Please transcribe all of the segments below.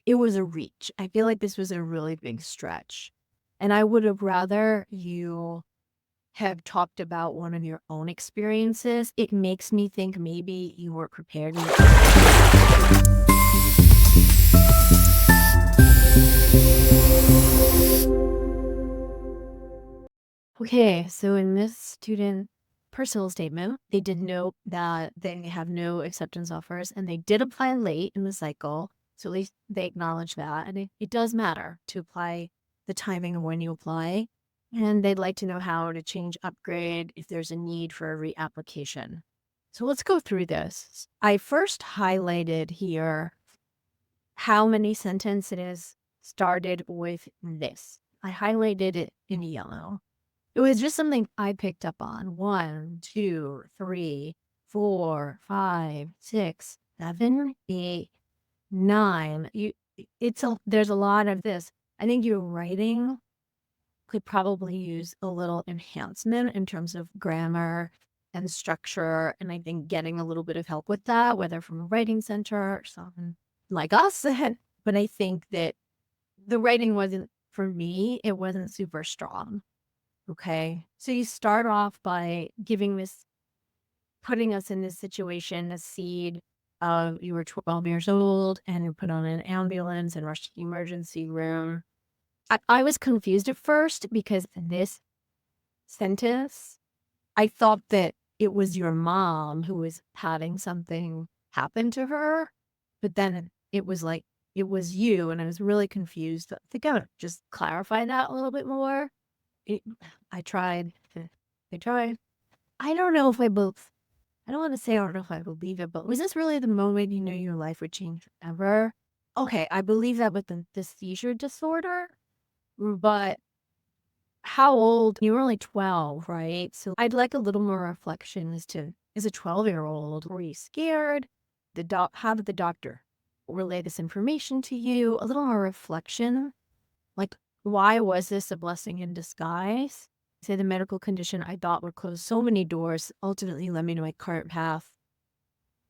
it was a reach. I feel like this was a really big stretch. And I would have rather you have talked about one of your own experiences. It makes me think maybe you were prepared. Okay, so in this student personal statement, they did note that they have no acceptance offers and they did apply late in the cycle. So at least they acknowledge that. And it does matter to apply the timing of when you apply. And they'd like to know how to change upgrade if there's a need for a reapplication. So let's go through this. I first highlighted here how many sentences started with this. I highlighted it in yellow. It was just something I picked up on. 1, 2, 3, 4, 5, 6, 7, 8, 9. There's a lot of this. I think your writing could probably use a little enhancement in terms of grammar and structure. And I think getting a little bit of help with that, whether from a writing center or someone like us. But I think that the writing wasn't, for me, it wasn't super strong. Okay. So you start off by putting us in this situation, a seed of you were 12 years old and you put on an ambulance and rushed to the emergency room. I was confused at first because this sentence, I thought that it was your mom who was having something happen to her, but then it was like, it was you. And I was really confused. I think I would just clarify that a little bit more. I tried. I tried. I don't know if I both. I don't want to say I don't know if I believe it, but was this really the moment you knew your life would change forever? Okay, I believe that with the seizure disorder, but how old? You were only 12, right? So I'd like a little more reflection as a 12-year-old, were you scared? How did the doctor relay this information to you? A little more reflection. Like, why was this a blessing in disguise? Say the medical condition I thought would close so many doors ultimately led me to my current path.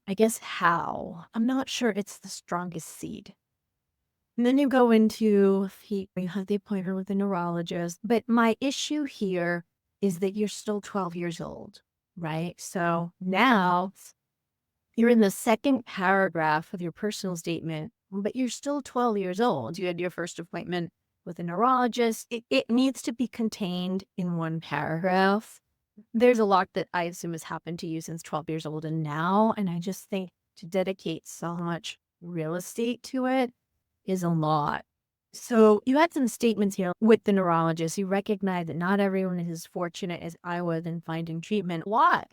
I guess how? I'm not sure it's the strongest seed. And then you go into, you have the appointment with the neurologist. But my issue here is that you're still 12 years old, right? So now you're in the second paragraph of your personal statement, but you're still 12 years old. You had your first appointment with a neurologist. It needs to be contained in one paragraph. There's a lot that I assume has happened to you since 12 years old and now. And I just think to dedicate so much real estate to it is a lot. So you had some statements here with the neurologist. You recognize that not everyone is as fortunate as I was in finding treatment. Why?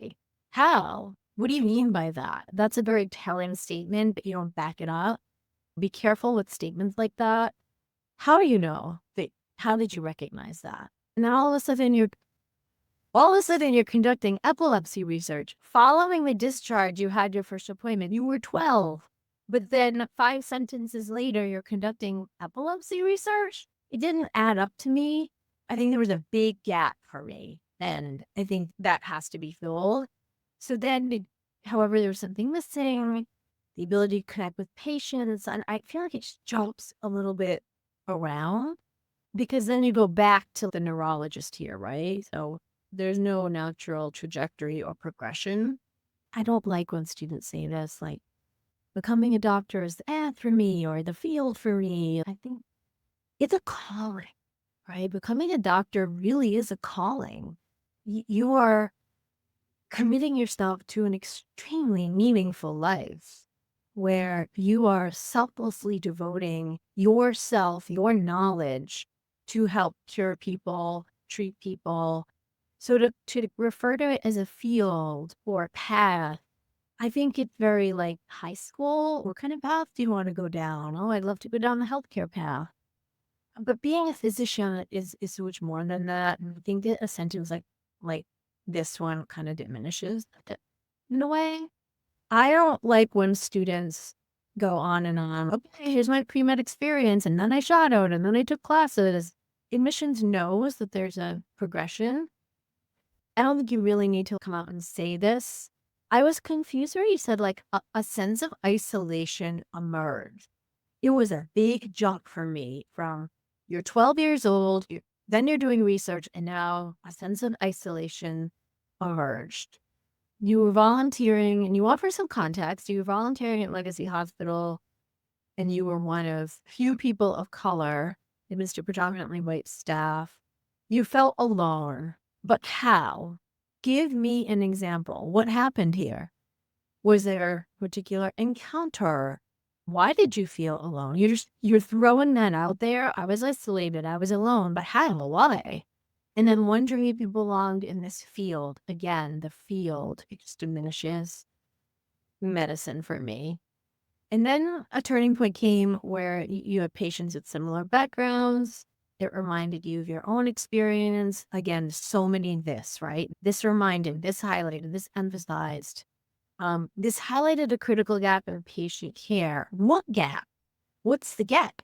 How? What do you mean by that? That's a very telling statement, but you don't back it up. Be careful with statements like that. How do you know that? How did you recognize that? And then all of a sudden you're conducting epilepsy research. Following the discharge, you had your first appointment. You were 12. But then 5 sentences later, you're conducting epilepsy research? It didn't add up to me. I think there was a big gap for me. And I think that has to be filled. So then, however, there was something missing, the ability to connect with patients. And I feel like it just jumps a little bit around because then you go back to the neurologist here, right? So there's no natural trajectory or progression. I don't like when students say this, like, becoming a doctor is the path for me or the field for me. I think it's a calling, right? Becoming a doctor really is a calling. You are committing yourself to an extremely meaningful life where you are selflessly devoting yourself, your knowledge to help cure people, treat people. So to refer to it as a field or a path, I think it's very like high school. What kind of path do you want to go down? Oh, I'd love to go down the healthcare path. But being a physician is so much more than that. And I think that a sentence like this one kind of diminishes it in a way. I don't like when students go on and on. Okay, here's my pre-med experience, and then I shadowed, and then I took classes. Admissions knows that there's a progression. I don't think you really need to come out and say this. I was confused where you said like a sense of isolation emerged. It was a big jump for me from you're 12 years old, then you're doing research, and now a sense of isolation emerged. You were volunteering, and you offer some context. You were volunteering at Legacy Hospital, and you were one of few people of color amidst a predominantly white staff. You felt alone, but how? Give me an example. What happened here? Was there a particular encounter? Why did you feel alone? You're throwing that out there. I was isolated. I was alone, but how? Why? And then wondering if you belonged in this field. Again, the field, it just diminishes medicine for me. And then a turning point came where you had patients with similar backgrounds. It reminded you of your own experience. Again, so many of this, right? This reminded, this highlighted, this emphasized. This highlighted a critical gap in patient care. What gap? What's the gap?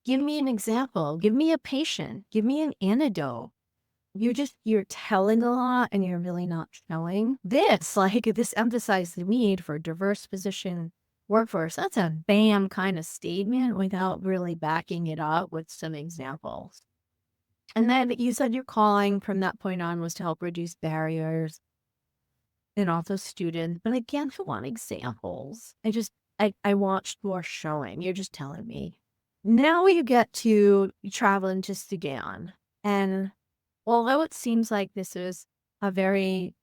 Give me an example. Give me a patient. Give me an anecdote. You're telling a lot and you're really not showing. This emphasized the need for a diverse physician workforce. That's a bam kind of statement without really backing it up with some examples. And then you said your calling from that point on was to help reduce barriers and also students. But again, I want examples. I want more showing. You're just telling me. Now you get to traveling to Sudan. And although it seems like this is a very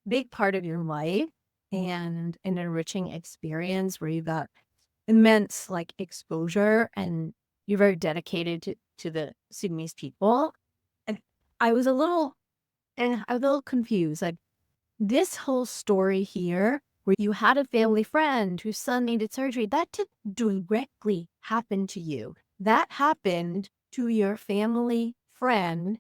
big part of your life and an enriching experience where you got immense exposure and you're very dedicated to the Sudanese people. And I was a little confused. Like this whole story here, where you had a family friend whose son needed surgery, that didn't directly happen to you. That happened to your family friend,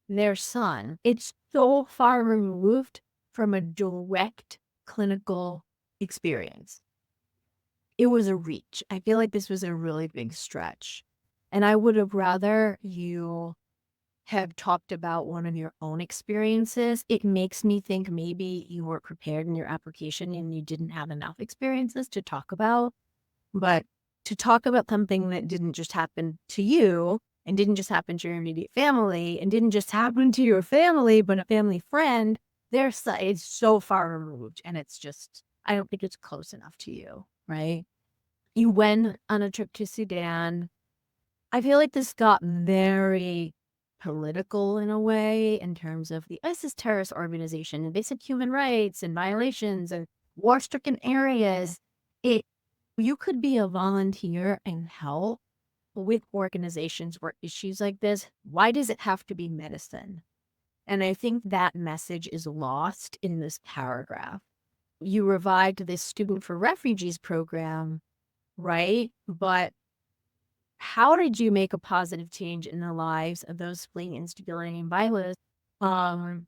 their son. It's so far removed from a direct clinical experience. It was a reach. I feel like this was a really big stretch. And I would have rather you have talked about one of your own experiences. It makes me think maybe you weren't prepared in your application and you didn't have enough experiences to talk about. But to talk about something that didn't just happen to you and didn't just happen to your immediate family and didn't just happen to your family, but a family friend, it's so far removed. And it's just, I don't think it's close enough to you, right? You went on a trip to Sudan. I feel like this got very political in a way in terms of the ISIS terrorist organization and basic human rights and violations and war-stricken areas. You could be a volunteer and help with organizations where issues like this. Why does it have to be medicine? And I think that message is lost in this paragraph. You revived this Student for Refugees program, right? But how did you make a positive change in the lives of those fleeing instability and violence? And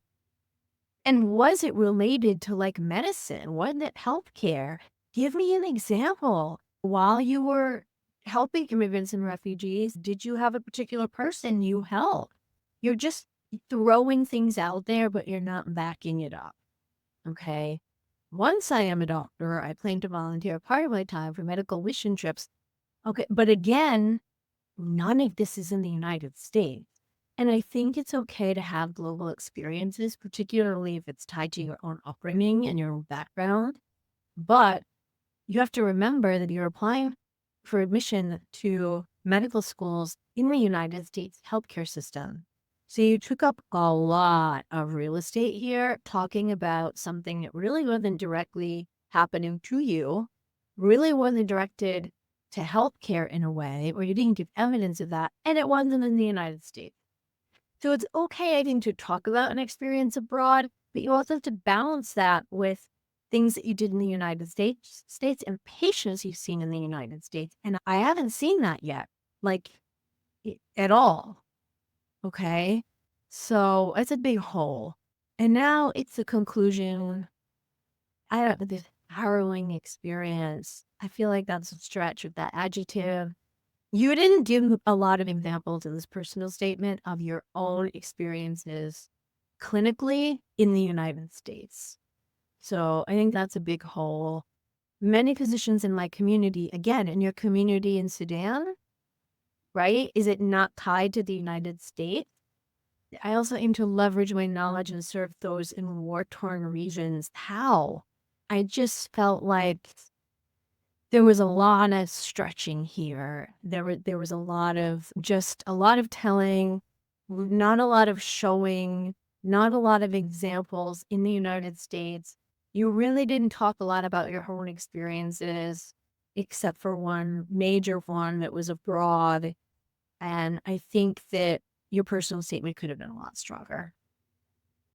was it related to medicine? Wasn't it healthcare? Give me an example. While you were helping immigrants and refugees, did you have a particular person you helped? You're just throwing things out there, but you're not backing it up. Okay. Once I am a doctor, I plan to volunteer part of my time for medical mission trips. Okay. But again, none of this is in the United States. And I think it's okay to have global experiences, particularly if it's tied to your own upbringing and your own background. But you have to remember that you're applying for admission to medical schools in the United States healthcare system. So you took up a lot of real estate here, talking about something that really wasn't directly happening to you, really wasn't directed to healthcare in a way, or you didn't give evidence of that, and it wasn't in the United States. So it's okay, I think, to talk about an experience abroad, but you also have to balance that with things that you did in the United States and patients you've seen in the United States. And I haven't seen that yet, at all. Okay. So it's a big hole. And now it's the conclusion. I don't know, this harrowing experience. I feel like that's a stretch with that adjective. You didn't give a lot of examples in this personal statement of your own experiences clinically in the United States. So I think that's a big hole. many physicians in my community, again, in your community in Sudan, right? Is it not tied to the United States? I also aim to leverage my knowledge and serve those in war-torn regions. How? I just felt like there was a lot of stretching here. There was a lot of telling, not a lot of showing, not a lot of examples in the United States. You really didn't talk a lot about your own experiences, except for one major one that was abroad. And I think that your personal statement could have been a lot stronger.